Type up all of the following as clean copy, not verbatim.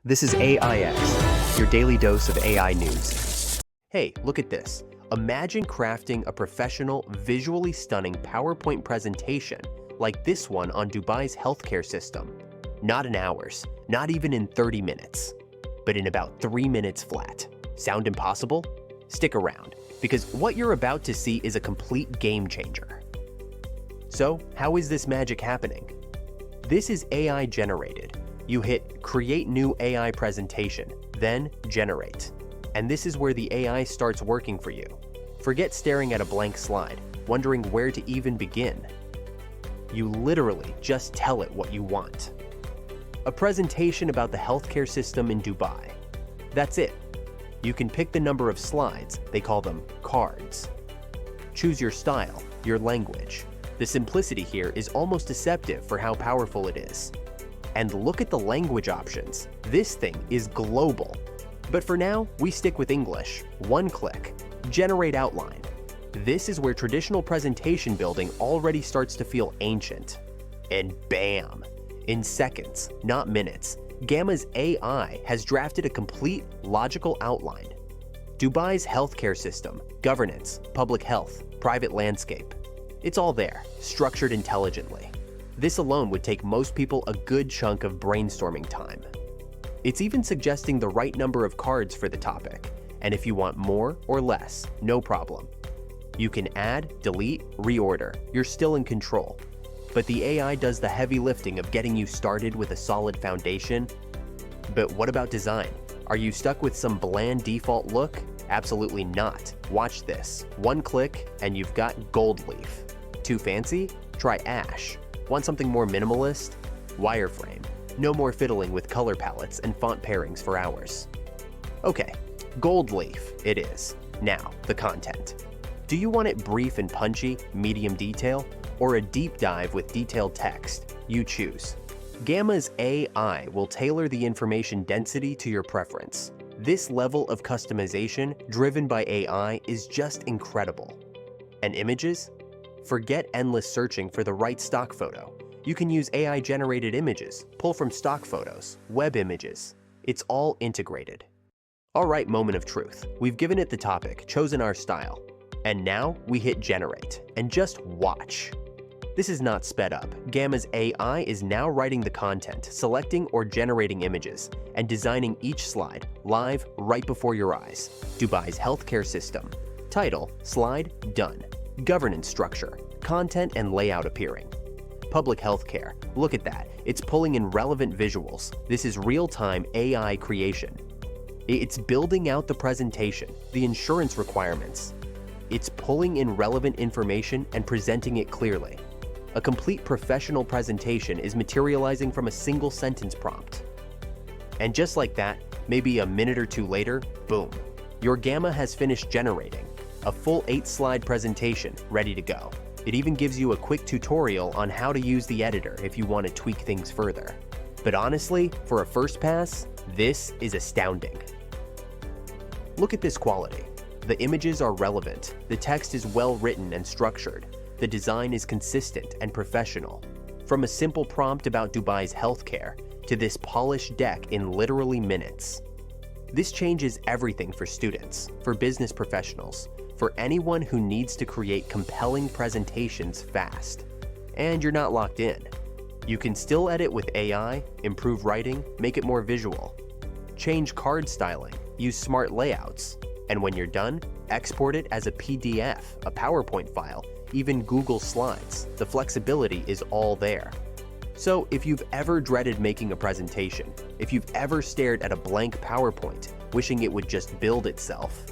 This is AIX, your daily dose of AI news. Hey, look at this. Imagine crafting a professional, visually stunning PowerPoint presentation like this one on Dubai's healthcare system. Not in hours, not even in 30 minutes, but in about 3 minutes flat. Sound impossible? Stick around, because what you're about to see is a complete game changer. So, how is this magic happening? This is AI generated. You hit Create New AI Presentation, then Generate. And this is where the AI starts working for you. Forget staring at a blank slide, wondering where to even begin. You literally just tell it what you want. A presentation about the healthcare system in Dubai. That's it. You can pick the number of slides, they call them cards. Choose your style, your language. The simplicity here is almost deceptive for how powerful it is. And look at the language options. This thing is global. But for now, we stick with English. One click. Generate outline. This is where traditional presentation building already starts to feel ancient. And bam! In seconds, not minutes, Gamma's AI has drafted a complete, logical outline. Dubai's healthcare system, governance, public health, private landscape. It's all there, structured intelligently. This alone would take most people a good chunk of brainstorming time. It's even suggesting the right number of cards for the topic, and if you want more or less, no problem. You can add, delete, reorder. You're still in control. But the AI does the heavy lifting of getting you started with a solid foundation. But what about design? Are you stuck with some bland default look? Absolutely not. Watch this. One click and you've got gold leaf. Too fancy? Try ash. Want something more minimalist? Wireframe. No more fiddling with color palettes and font pairings for hours. Okay, gold leaf it is. Now, the content. Do you want it brief and punchy, medium detail, or a deep dive with detailed text? You choose. Gamma's AI will tailor the information density to your preference. This level of customization driven by AI is just incredible. And images? Forget endless searching for the right stock photo. You can use AI-generated images, pull from stock photos, web images. It's all integrated. All right, moment of truth. We've given it the topic, chosen our style. And now we hit generate, and just watch. This is not sped up. Gamma's AI is now writing the content, selecting or generating images, and designing each slide live right before your eyes. Dubai's healthcare system. Title, slide, done. Governance structure, content and layout appearing. Public healthcare, look at that. It's pulling in relevant visuals. This is real-time AI creation. It's building out the presentation, the insurance requirements. It's pulling in relevant information and presenting it clearly. A complete professional presentation is materializing from a single sentence prompt. And just like that, maybe a minute or two later, boom, your Gamma has finished generating a full 8-slide presentation ready to go. It even gives you a quick tutorial on how to use the editor if you want to tweak things further. But honestly, for a first pass, this is astounding. Look at this quality. The images are relevant, the text is well written and structured, the design is consistent and professional. From a simple prompt about Dubai's healthcare to this polished deck in literally minutes. This changes everything for students, for business professionals, for anyone who needs to create compelling presentations fast. And you're not locked in. You can still edit with AI, improve writing, make it more visual. Change card styling, use smart layouts. And when you're done, export it as a PDF, a PowerPoint file, even Google Slides. The flexibility is all there. So if you've ever dreaded making a presentation, if you've ever stared at a blank PowerPoint, wishing it would just build itself,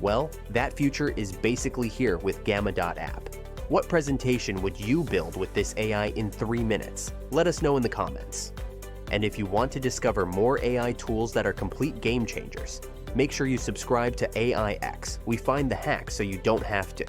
well, that future is basically here with Gamma.app. What presentation would you build with this AI in 3 minutes? Let us know in the comments. And if you want to discover more AI tools that are complete game changers, make sure you subscribe to AIX. We find the hacks so you don't have to.